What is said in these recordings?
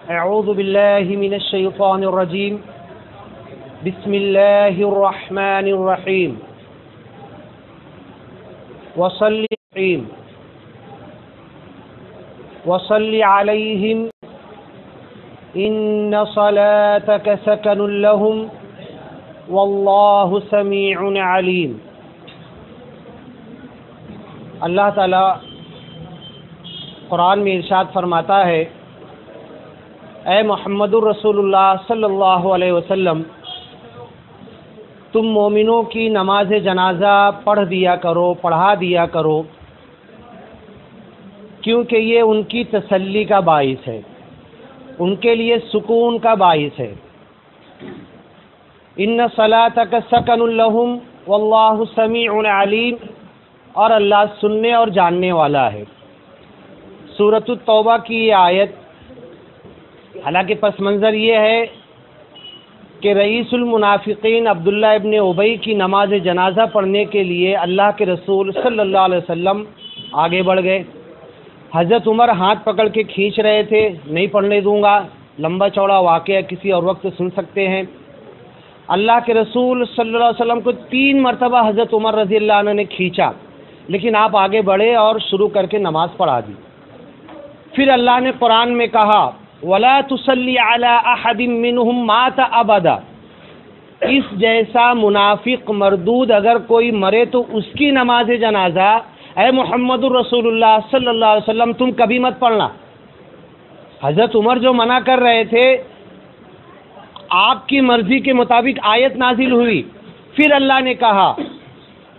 اعوذ باللہ من الشیطان الرجیم بسم اللہ الرحمن الرحیم وصل علیہم ان صلاتک سکن لہم واللہ سمیع علیم۔ اللہ تعالی قرآن میں ارشاد فرماتا ہے، اے محمد الرسول اللہ صلی اللہ علیہ وسلم، تم مومنوں کی نماز جنازہ پڑھا دیا کرو کیونکہ یہ ان کی تسلی کا باعث ہے، ان کے لیے سکون کا باعث ہے۔ ان صلاتک سکن لہم واللہ سمیع علیم، اور اللہ سننے اور جاننے والا ہے۔ سورۃ التوبہ کی یہ آیت، حالانکہ پس منظر یہ ہے کہ رئیس المنافقین عبداللہ ابن ابی کی نماز جنازہ پڑھنے کے لیے اللہ کے رسول صلی اللہ علیہ وسلم آگے بڑھ گئے۔ حضرت عمر ہاتھ پکڑ کے کھینچ رہے تھے، نہیں پڑھنے دوں گا، لمبا چوڑا واقعہ کسی اور وقت سن سکتے ہیں۔ اللہ کے رسول صلی اللہ علیہ وسلم کو 3 مرتبہ حضرت عمر رضی اللہ عنہ نے کھینچا، لیکن آپ آگے بڑھے اور شروع کر کے نماز پڑھا دی۔ پھر اللہ نے قرآن میں کہا، وَلَا تُصَلِّ عَلَىٰ أَحَدٍ مِّنْهُمْ مَاتَ أَبَدًا، اس جیسا منافق مردود اگر کوئی مرے تو اس کی نماز جنازہ اے محمد الرسول اللہ صلی اللہ علیہ وسلم تم کبھی مت پڑھنا۔ حضرت عمر جو منع کر رہے تھے، آپ کی مرضی کے مطابق آیت نازل ہوئی، پھر اللہ نے کہا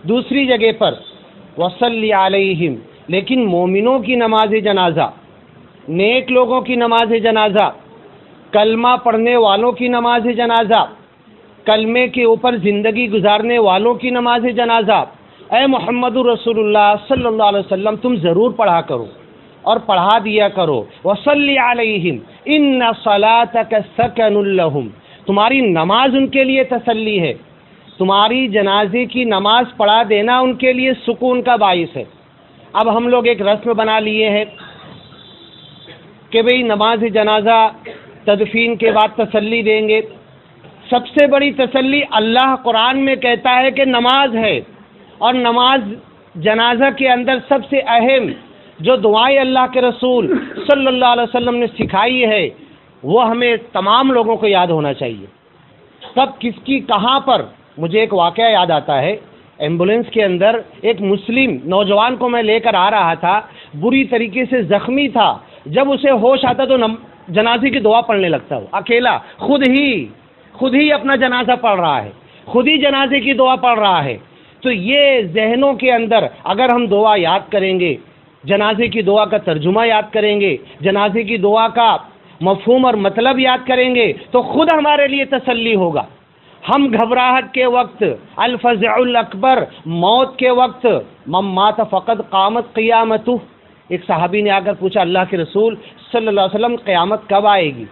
دوسری جگہ پر وَصَلِّ عَلَيْهِمْ، لیکن مومنوں کی نماز جنازہ، نیک لوگوں کی نماز جنازہ، کلمہ پڑھنے والوں کی نماز جنازہ، کلمے کے اوپر زندگی گزارنے والوں کی نماز جنازہ اے محمد رسول اللہ صلی اللہ علیہ وسلم تم ضرور پڑھا کرو اور پڑھا دیا کرو۔ وصلی علیہم ان صلاتک سکن لہم، تمہاری نماز ان کے لیے تسلی ہے، تمہاری جنازے کی نماز پڑھا دینا ان کے لیے سکون کا باعث ہے۔ اب ہم لوگ ایک رسم بنا لیے ہیں کہ بھئی نماز جنازہ تدفین کے بعد تسلی دیں گے۔ سب سے بڑی تسلی اللہ قرآن میں کہتا ہے کہ نماز ہے، اور نماز جنازہ کے اندر سب سے اہم جو دعائیں اللہ کے رسول صلی اللہ علیہ وسلم نے سکھائی ہے وہ ہمیں تمام لوگوں کو یاد ہونا چاہیے۔ کب کس کی کہاں پر، مجھے ایک واقعہ یاد آتا ہے، ایمبولینس کے اندر ایک مسلم نوجوان کو میں لے کر آ رہا تھا، بری طریقے سے زخمی تھا، جب اسے ہوش آتا تو جنازے کی دعا پڑھنے لگتا، وہ اکیلا خود ہی اپنا جنازہ پڑھ رہا ہے، خود ہی جنازے کی دعا پڑھ رہا ہے۔ تو یہ ذہنوں کے اندر اگر ہم دعا یاد کریں گے، جنازے کی دعا کا ترجمہ یاد کریں گے، جنازے کی دعا کا مفہوم اور مطلب یاد کریں گے تو خود ہمارے لیے تسلی ہوگا۔ ہم گھبراہٹ کے وقت، الفزع الاکبر، موت کے وقت، من مات فقد قامت قیامتہ، ایک صحابی نے آ کر پوچھا اللہ کے رسول صلی اللہ علیہ وسلم قیامت کب آئے گی؟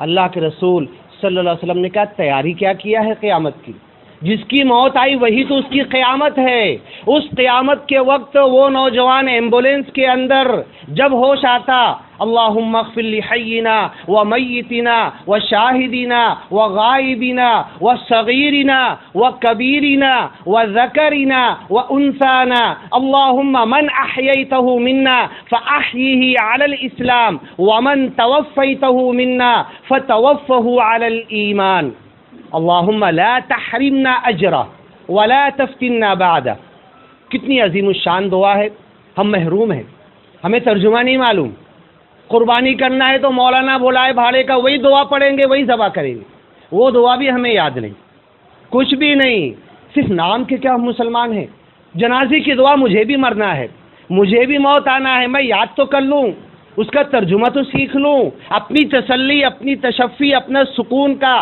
اللہ کے رسول صلی اللہ علیہ وسلم نے کہا تیاری کیا ہے قیامت کی؟ جس کی موت آئی وہی تو اس کی قیامت ہے۔ اس قیامت کے وقت وہ نوجوان ایمبولینس کے اندر جب ہوش آتا، اللہم اغفر لحینا ومیتنا وشاہدنا وغائبنا وصغیرنا وکبیرنا وذکرنا وانثانا، اللہم من احییتہ منا فاحیہ علی الاسلام ومن توفیتہ منا فتوفہ علی الایمان، اللہم لا تحرمنا اجرہ ولا تفتنا بعدہ۔ کتنی عظیم الشان دعا ہے، ہم محروم ہیں، ہمیں ترجمہ نہیں معلوم۔ قربانی کرنا ہے تو مولانا بلائے بھاڑے کا وہی دعا پڑھیں گے، وہی ذبح کریں گے، وہ دعا بھی ہمیں یاد نہیں، کچھ بھی نہیں، صرف نام کے کیا ہم مسلمان ہیں۔ جنازے کی دعا مجھے بھی مرنا ہے، مجھے بھی موت آنا ہے، میں یاد تو کر لوں، اس کا ترجمہ تو سیکھ لوں، اپنی تسلی، اپنی تشفی، اپنا سکون کا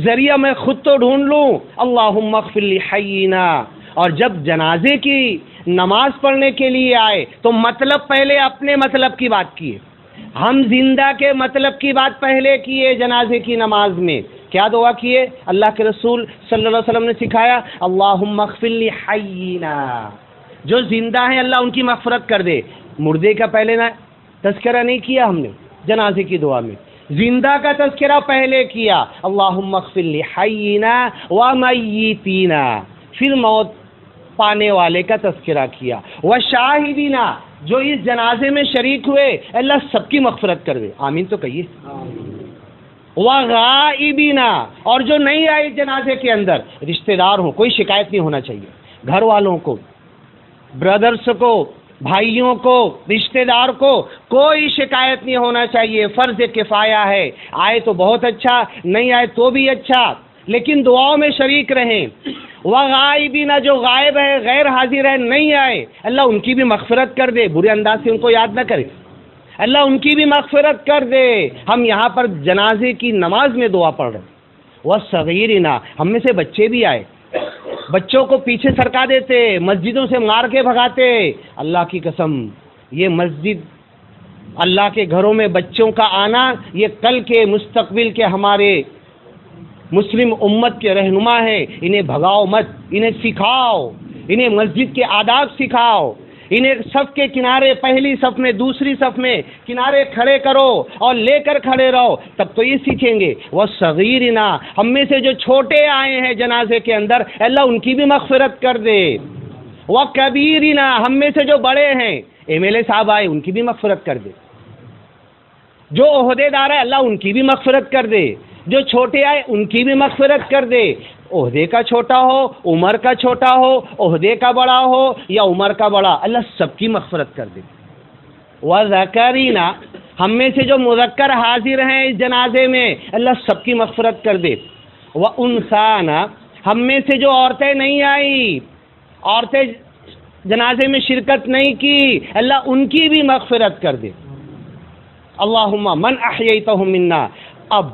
ذریعہ میں خود تو ڈھونڈ لوں۔ اللہم اغفر لحینا، اور جب جنازے کی نماز پڑھنے کے لیے آئے تو مطلب پہلے اپنے مطلب کی بات کیے، ہم زندہ کے مطلب کی بات پہلے کیے۔ جنازے کی نماز میں کیا دعا کیے؟ اللہ کے رسول صلی اللہ علیہ وسلم نے سکھایا، اللہم اغفر لحینا، جو زندہ ہیں اللہ ان کی مغفرت کر دے۔ مردے کا پہلے نہ تذکرہ نہیں کیا ہم نے جنازے کی دعا میں، زندہ کا تذکرہ پہلے کیا، اللہم اغفر لحینا ومیتینا، پھر موت پانے والے کا تذکرہ کیا، وشاہدینا، جو اس جنازے میں شریک ہوئے اللہ سب کی مغفرت کر دے، آمین تو کہیے، وغائبینا، اور جو نہیں آئے جنازے کے اندر، رشتہ دار ہوں، کوئی شکایت نہیں ہونا چاہیے، گھر والوں کو، برادرز کو، بھائیوں کو، رشتہ دار کو کوئی شکایت نہیں ہونا چاہیے، فرض کفایہ ہے، آئے تو بہت اچھا، نہیں آئے تو بھی اچھا، لیکن دعاؤں میں شریک رہیں۔ وغائبینا، جو غائب ہے، غیر حاضر ہے، نہیں آئے، اللہ ان کی بھی مغفرت کر دے، برے انداز سے ان کو یاد نہ کرے، اللہ ان کی بھی مغفرت کر دے۔ ہم یہاں پر جنازے کی نماز میں دعا پڑھ رہے ہیں۔ وصغیرنا، ہم میں سے بچے بھی آئے، بچوں کو پیچھے سرکا دیتے، مسجدوں سے مار کے بھگاتے، اللہ کی قسم یہ مسجد، اللہ کے گھروں میں بچوں کا آنا، یہ کل کے مستقبل کے ہمارے مسلم امت کے رہنما ہیں، انہیں بھگاؤ مت، انہیں سکھاؤ، انہیں مسجد کے آداب سکھاؤ، انہیں صف کے کنارے، پہلی صف میں، دوسری صف میں کنارے کھڑے کرو اور لے کر کھڑے رہو، تب تو یہ سیکھیں گے۔ وصغیرنا، ہم میں سے جو چھوٹے آئے ہیں جنازے کے اندر، اللہ ان کی بھی مغفرت کر دے۔ وکبیرنا، ہم میں سے جو بڑے ہیں، ایم ایل اے صاحب آئے، ان کی بھی مغفرت کر دے، جو عہدے دار ہے اللہ ان کی بھی مغفرت کر دے، جو چھوٹے آئے ان کی بھی مغفرت کر دے، عہدے کا چھوٹا ہو، عمر کا چھوٹا ہو، عہدے کا بڑا ہو یا عمر کا بڑا، اللہ سب کی مغفرت کر دے۔ وذکرینا، ہم میں سے جو مذکر حاضر ہیں اس جنازے میں، اللہ سب کی مغفرت کر دے۔ وانسانا، ہم میں سے جو عورتیں نہیں آئی، عورتیں جنازے میں شرکت نہیں کی، اللہ ان کی بھی مغفرت کر دے۔ اللہم من احییتہ منا، اب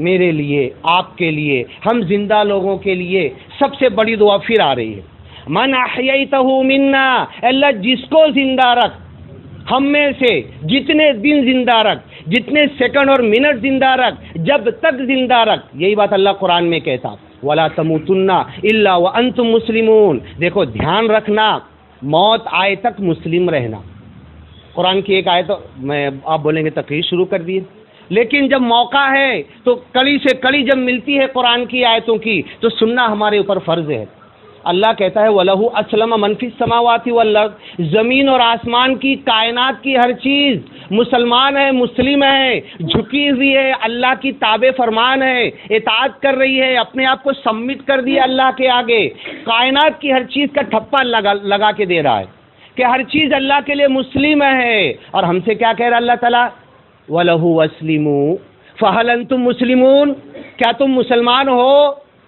میرے لیے، آپ کے لیے، ہم زندہ لوگوں کے لیے سب سے بڑی دعا پھر آ رہی ہے۔ من احییتہ منا، اللہ جس کو زندہ رکھ، ہم میں سے جتنے دن زندہ رکھ، جتنے سیکنڈ اور منٹ زندہ رکھ، جب تک زندہ رکھ، یہی بات اللہ قرآن میں کہتا، وَلَا تَمُوتُنَّ إِلَّا وَأَنْتُمْ مُسْلِمُونَ، دیکھو دھیان رکھنا، موت آئے تک مسلم رہنا۔ قرآن کی ایک آیت، میں آپ بولیں گے تقریر شروع کر دیے، لیکن جب موقع ہے تو کڑی سے کڑی جب ملتی ہے قرآن کی آیتوں کی تو سننا ہمارے اوپر فرض ہے۔ اللہ کہتا ہے وَلَهُ أَسْلَمَ مَنْ فِي السَّمَاوَاتِ وَالْأَرْضِ، زمین اور آسمان کی، کائنات کی ہر چیز مسلمان ہے، مسلم ہے، جھکی ہوئی ہے، اللہ کی تابع فرمان ہے، اطاعت کر رہی ہے، اپنے آپ کو سبمٹ کر دیا اللہ کے آگے، کائنات کی ہر چیز کا ٹھپا لگا کے دے رہا ہے کہ ہر چیز اللہ کے لیے مسلم ہے۔ اور ہم سے کیا کہہ رہا اللہ تعالیٰ؟ وَلَهُ أَسْلِمُوا فَهَلْ أَنْتُمْ مُسْلِمُونَ، کیا تم مسلمان ہو؟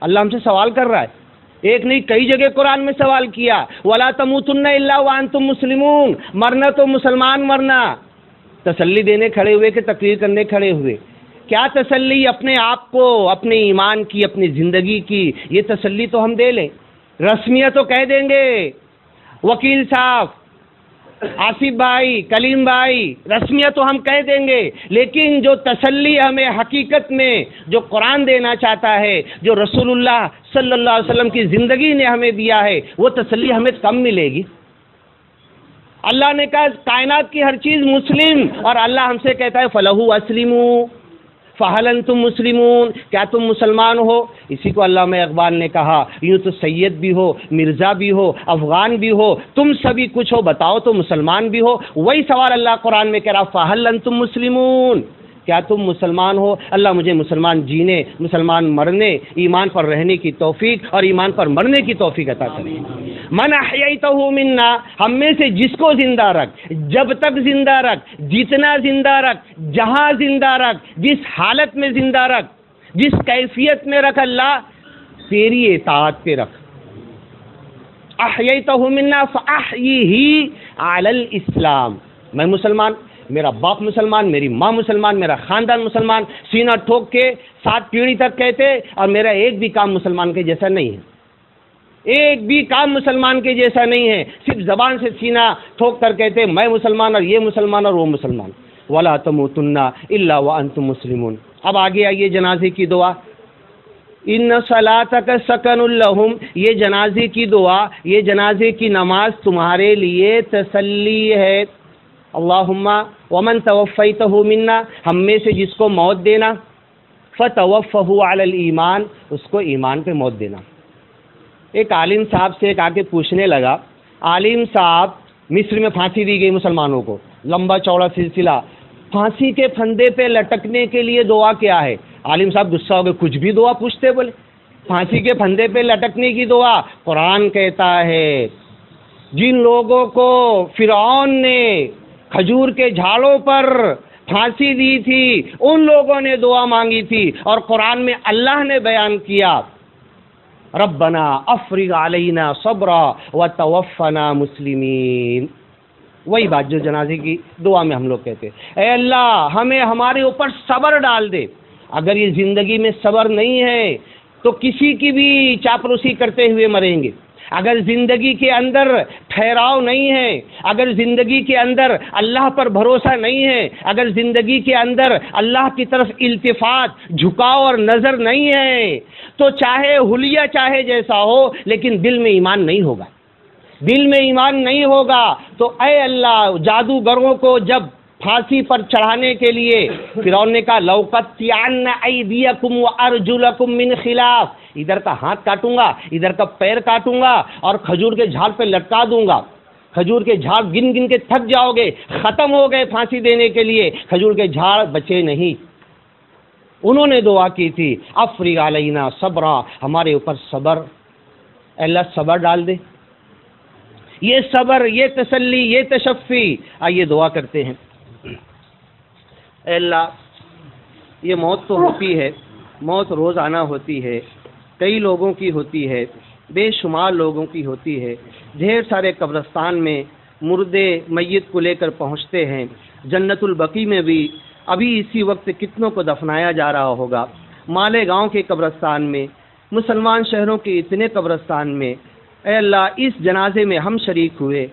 اللہ ہم سے سوال کر رہا ہے، ایک نہیں کئی جگہ قرآن میں سوال کیا، وَلَا تَمُوتُنَّ إِلَّا وَأَنْتُمْ مُسْلِمُونَ، مرنا تو مسلمان مرنا۔ تسلی دینے کھڑے ہوئے کہ تقریر کرنے کھڑے ہوئے؟ کیا تسلی؟ اپنے آپ کو، اپنے ایمان کی، اپنی زندگی کی یہ تسلی تو ہم دے لیں، رسمیت تو کہہ دیں گے، وکیل صاحب، آصف بھائی، کلیم بھائی، رسمیت تو ہم کہہ دیں گے، لیکن جو تسلی ہمیں حقیقت میں جو قرآن دینا چاہتا ہے، جو رسول اللہ صلی اللہ علیہ وسلم کی زندگی نے ہمیں دیا ہے، وہ تسلی ہمیں کم ملے گی۔ اللہ نے کہا کائنات کی ہر چیز مسلم، اور اللہ ہم سے کہتا ہے فَلَهُ أَسْلِمُوا فَهَلْ أَنْتُمْ مُسْلِمُونَ، کیا تم مسلمان ہو؟ اسی کو علامہ اقبال نے کہا، یوں تو سید بھی ہو، مرزا بھی ہو، افغان بھی ہو، تم سبھی کچھ ہو، بتاؤ تو مسلمان بھی ہو؟ وہی سوال اللہ قرآن میں کہہ رہا فَهَلْ أَنْتُمْ مُسْلِمُونَ، کیا تم مسلمان ہو؟ اللہ مجھے مسلمان جینے، مسلمان مرنے، ایمان پر رہنے کی توفیق اور ایمان پر مرنے کی توفیق عطا کرے۔ من احییتہ منا، ہم میں سے جس کو زندہ رکھ، جب تک زندہ رکھ، جتنا زندہ رکھ، جہاں زندہ رکھ، جس حالت میں زندہ رکھ، جس کیفیت میں رکھ، اللہ تیری اطاعت پہ رکھ۔ احییتہ منا فاحیہ علی الاسلام، میں مسلمان، میرا باپ مسلمان، میری ماں مسلمان، میرا خاندان مسلمان، سینہ ٹھوک کے 7 پیڑھی تک کہتے، اور میرا ایک بھی کام مسلمان کے جیسا نہیں ہے، ایک بھی کام مسلمان کے جیسا نہیں ہے، صرف زبان سے سینہ ٹھوک کر کہتے میں مسلمان اور یہ مسلمان اور وہ مسلمان۔ وَلَا تَمُوتُنَّ إِلَّا وَأَنْتُمْ مُسْلِمُونَ۔ اب آگے آئیے جنازے کی دعا، ان صلاتک سکن لہم، یہ جنازے کی دعا، یہ جنازے کی نماز تمہارے لیے تسلی ہے۔ اللہم ومن توفیتہ منا، ہم میں سے جس کو موت دینا، فتوفہ علی الایمان، اس کو ایمان پہ موت دینا۔ ایک عالم صاحب سے ایک آ کے پوچھنے لگا، عالم صاحب مصر میں پھانسی دی گئی مسلمانوں کو، لمبا چوڑا سلسلہ، پھانسی کے پھندے پہ لٹکنے کے لیے دعا کیا ہے؟ عالم صاحب غصہ ہو گئے، کچھ بھی دعا پوچھتے، بولے پھانسی کے پھندے پہ لٹکنے کی دعا؟ قرآن کہتا ہے جن لوگوں کو فرعون نے کھجور کے جھاڑوں پر پھانسی دی تھی ان لوگوں نے دعا مانگی تھی، اور قرآن میں اللہ نے بیان کیا ربنا افرغ علینا صبرا وتوفنا مسلمین۔ وہی بات جو جنازے کی دعا میں ہم لوگ کہتے ہیں، اے اللہ ہمیں ہمارے اوپر صبر ڈال دے۔ اگر یہ زندگی میں صبر نہیں ہے تو کسی کی بھی چاپلوسی کرتے ہوئے مریں گے۔ اگر زندگی کے اندر ٹھہراؤ نہیں ہے، اگر زندگی کے اندر اللہ پر بھروسہ نہیں ہے، اگر زندگی کے اندر اللہ کی طرف التفات، جھکاؤ اور نظر نہیں ہے، تو چاہے حلیہ چاہے جیسا ہو لیکن دل میں ایمان نہیں ہوگا۔ دل میں ایمان نہیں ہوگا تو اے اللہ، جادوگروں کو جب پھانسی پر چڑھانے کے لیے فرعون نے کہا لَأُقَطِّعَنَّ أَيْدِيَكُمْ وَأَرْجُلَكُمْ مِنْ خِلَافٍ، ادھر کا ہاتھ کاٹوں گا، ادھر کا پیر کاٹوں گا اور کھجور کے جھاڑ پہ لٹکا دوں گا۔ کھجور کے جھاڑ گن گن کے تھک جاؤ گے، ختم ہو گئے پھانسی دینے کے لیے، کھجور کے جھاڑ بچے نہیں۔ انہوں نے دعا کی تھی افرغ علینا صبرا، ہمارے اوپر صبر، اللہ صبر ڈال دے۔ یہ صبر، یہ تسلی، یہ تشفی، آئیے دعا کرتے ہیں۔ اے اللہ، یہ موت تو ہوتی ہے، موت روزانہ ہوتی ہے، کئی لوگوں کی ہوتی ہے، بے شمار لوگوں کی ہوتی ہے۔ ڈھیر سارے قبرستان میں مردے میت کو لے کر پہنچتے ہیں۔ جنت البقیع میں بھی ابھی اسی وقت کتنوں کو دفنایا جا رہا ہوگا۔ مالیگاؤں کے قبرستان میں، مسلمان شہروں کے اتنے قبرستان میں، اے اللہ اس جنازے میں ہم شریک ہوئے،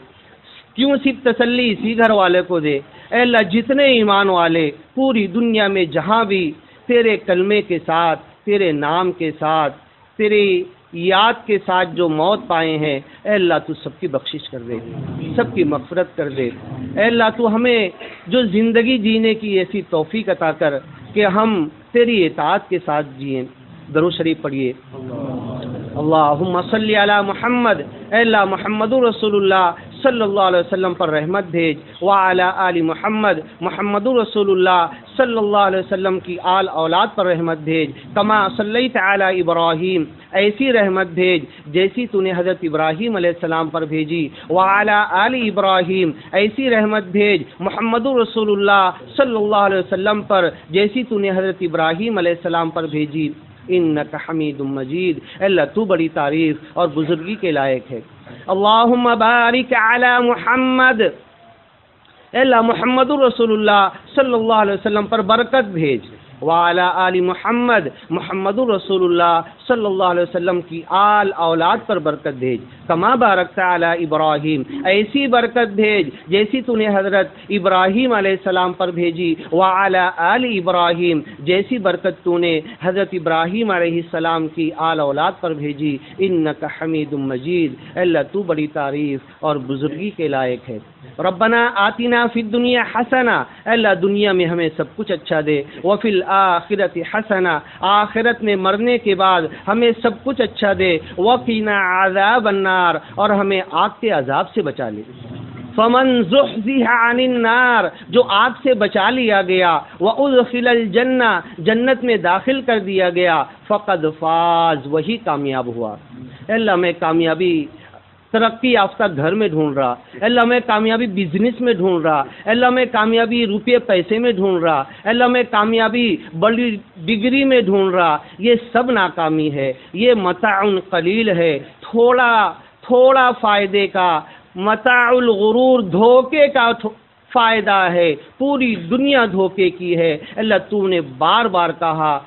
کیوں صرف تسلی اسی گھر والے کو دے۔ اے اللہ جتنے ایمان والے پوری دنیا میں جہاں بھی تیرے کلمے کے ساتھ، تیرے نام کے ساتھ، تیری یاد کے ساتھ جو موت پائے ہیں، اے اللہ تو سب کی بخشش کر دے، سب کی مغفرت کر دے۔ اے اللہ تو ہمیں جو زندگی جینے کی ایسی توفیق عطا کر کہ ہم تیری اطاعت کے ساتھ جئیں۔ درود شریف پڑھیے۔ اللہم صلی علی محمد، اے اللہ محمد رسول اللہ صلی اللہ علیہ وسلم پر رحمت بھیج، وعلی آل محمد، محمد رسول اللہ صلی اللہ علیہ وسلم کی آل اولاد پر رحمت بھیج، کما صلیت علی ابراہیم، ایسی رحمت بھیج جیسی تو نے حضرت ابراہیم علیہ السلام پر بھیجی، وعلی آل ابراہیم، ایسی رحمت بھیج محمد رسول اللہ صلی اللہ علیہ وسلم پر جیسی تو نے حضرت ابراہیم علیہ السلام پر بھیجی، انک حمید مجید۔ اللہ تو بڑی تعریف اور بزرگی کے لائق ہے۔ اللہم بارک علی محمد، اے اللہ محمد رسول اللہ صلی اللہ علیہ وسلم پر برکت بھیج، وعلی آل محمد، محمد رسول اللہ صلی اللہ علیہ وسلم کی آل اولاد پر برکت بھیج، کما بارکت علی ابراہیم، ایسی برکت بھیج جیسی تو نے حضرت ابراہیم علیہ السلام پر بھیجی، وعلی آل ابراہیم، جیسی برکت تو نے حضرت ابراہیم علیہ السلام کی آل اولاد پر بھیجی، انک حمید مجید۔ اللہ تو بڑی تعریف اور بزرگی کے لائق ہے۔ ربنا آتنا فی الدنیا حسنہ، اللہ دنیا میں ہمیں سب کچھ اچھا دے، وفی الآخرۃ حسنہ، آخرت میں مرنے کے بعد ہمیں سب کچھ اچھا دے، وقنا عذاب النار، اور ہمیں آگ کے عذاب سے بچا لے۔ فمن زحزح عن النار، جو آگ سے بچا لیا گیا، وادخل الجنہ، جنت میں داخل کر دیا گیا، فقد فاز، وہی کامیاب ہوا۔ اللہ میں کامیابی ترقی یافتہ گھر میں ڈھونڈ رہا، اللہ میں کامیابی بزنس میں ڈھونڈ رہا، اللہ میں کامیابی روپے پیسے میں ڈھونڈ رہا، اللہ میں کامیابی بڑی ڈگری میں ڈھونڈ رہا، یہ سب ناکامی ہے، یہ متاع قلیل ہے، تھوڑا فائدے کا، متاع الغرور، دھوکے کا فائدہ ہے، پوری دنیا دھوکے کی ہے۔ اللہ تو نے بار بار کہا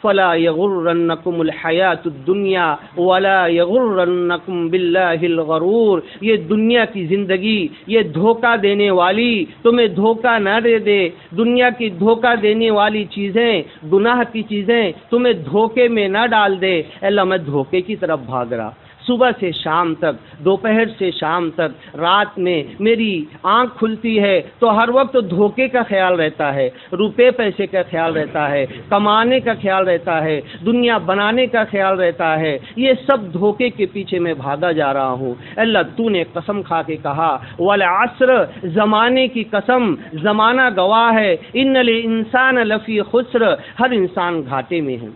فلا یغرنکم الحیات الدنیا ولا یغرنکم باللہ الغرور، یہ دنیا کی زندگی یہ دھوکہ دینے والی تمہیں دھوکہ نہ دے دے، دنیا کی دھوکہ دینے والی چیزیں، گناہ کی چیزیں تمہیں دھوکے میں نہ ڈال دے۔ اللہ میں دھوکے کی طرف بھاگ رہا، صبح سے شام تک، دوپہر سے شام تک، رات میں میری آنکھ کھلتی ہے تو ہر وقت دھوکے کا خیال رہتا ہے، روپے پیسے کا خیال رہتا ہے، کمانے کا خیال رہتا ہے، دنیا بنانے کا خیال رہتا ہے، یہ سب دھوکے کے پیچھے میں بھاگا جا رہا ہوں۔ اللہ تو نے قسم کھا کے کہا والعصر، زمانے کی قسم، زمانہ گواہ ہے، ان الانسان لفی خسر، ہر انسان گھاٹے میں ہے۔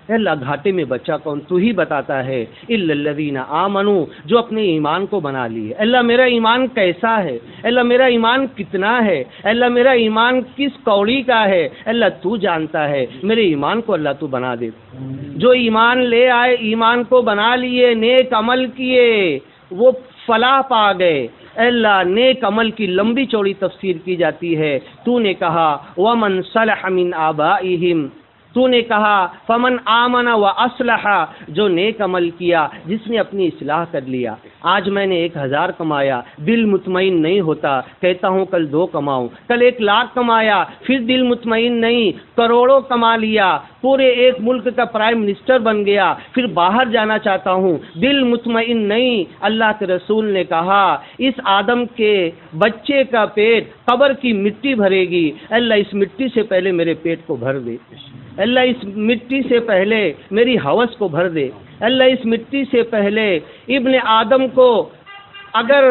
اللہ گھاٹے میں بچہ کون؟ تو ہی بتاتا ہے، الا الذین آمنوا، جو اپنے ایمان کو بنا لیے۔ اللہ میرا ایمان کیسا ہے؟ اللہ میرا ایمان کتنا ہے؟ اللہ میرا ایمان کس کوڑی کا ہے؟ اللہ تو جانتا ہے، میرے ایمان کو اللہ تو بنا دے۔ جو ایمان لے آئے، ایمان کو بنا لیے، نیک عمل کیے، وہ فلاح پا گئے۔ اللہ نیک عمل کی لمبی چوڑی تفسیر کی جاتی ہے۔ تو نے کہا ومن صلح من آبائہم، تو نے کہا فمن آمن و اصلح، جو نیک عمل کیا، جس نے اپنی اصلاح کر لیا۔ آج میں نے 1000 کمایا، دل مطمئن نہیں ہوتا، کہتا ہوں کل 2 کماؤں، کل 1 لاکھ کمایا، پھر دل مطمئن نہیں، کروڑوں کما لیا، پورے ایک ملک کا پرائم منسٹر بن گیا، پھر باہر جانا چاہتا ہوں، دل مطمئن نہیں۔ اللہ کے رسول نے کہا اس آدم کے بچے کا پیٹ قبر کی مٹی بھرے گی، اللہ اس مٹی سے پہلے میرے پیٹ کو بھر دے، اللہ اس مٹی سے پہلے میری ہوس کو بھر دے، اللہ اس مٹی سے پہلے ابن آدم کو اگر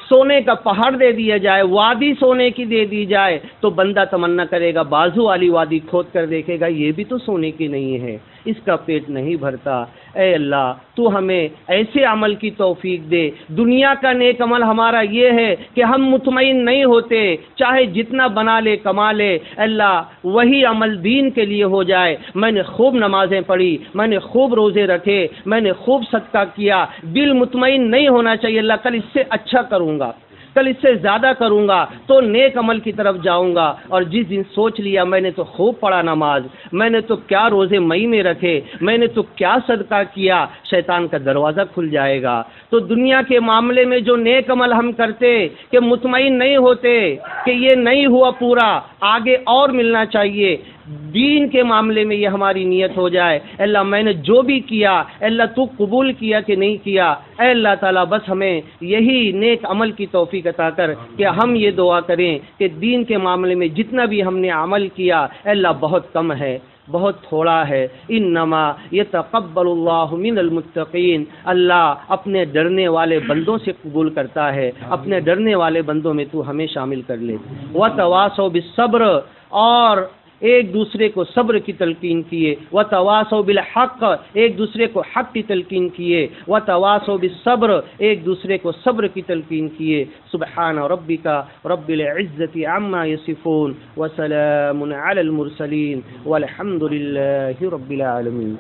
سونے کا پہاڑ دے دیا جائے، وادی سونے کی دے دی جائے، تو بندہ تمنا کرے گا، بازو والی وادی کھود کر دیکھے گا، یہ بھی تو سونے کی نہیں ہے، اس کا پیٹ نہیں بھرتا۔ اے اللہ تو ہمیں ایسے عمل کی توفیق دے۔ دنیا کا نیک عمل ہمارا یہ ہے کہ ہم مطمئن نہیں ہوتے، چاہے جتنا بنا لے کما لے، اللہ وہی عمل دین کے لیے ہو جائے۔ میں نے خوب نمازیں پڑھی، میں نے خوب روزے رکھے، میں نے خوب صدقہ کیا، دل مطمئن نہیں ہونا چاہیے، اللہ کل اس سے اچھا کروں گا، کل اس سے زیادہ کروں گا، تو نیک عمل کی طرف جاؤں گا۔ اور جس دن سوچ لیا میں نے تو خوب پڑھا نماز، میں نے تو کیا روزے مئی میں رکھے، میں نے تو کیا صدقہ کیا، شیطان کا دروازہ کھل جائے گا۔ تو دنیا کے معاملے میں جو نیک عمل ہم کرتے کہ مطمئن نہیں ہوتے کہ یہ نہیں ہوا پورا، آگے اور ملنا چاہیے، دین کے معاملے میں یہ ہماری نیت ہو جائے۔ اللہ میں نے جو بھی کیا، اللہ تو قبول کیا کہ نہیں کیا، اے اللہ تعالیٰ بس ہمیں یہی نیک عمل کی توفیق عطا کر کہ ہم یہ دعا کریں کہ دین کے معاملے میں جتنا بھی ہم نے عمل کیا، اے اللہ بہت کم ہے، بہت تھوڑا ہے۔ انما یتقبل اللہ من المتقین، اللہ اپنے ڈرنے والے بندوں سے قبول کرتا ہے، اپنے ڈرنے والے بندوں میں تو ہمیں شامل کر لے۔ وتواصوا بالصبر، اور ایک دوسرے کو صبر کی تلقین کیے، وتواصوا بالحق، ایک دوسرے کو حق کی تلقین کیے، وتواصوا بالصبر، ایک دوسرے کو صبر کی تلقین کیے۔ سبحان ربک رب العزت عما یصفون وسلام علی المرسلین والحمد للہ رب العالمین۔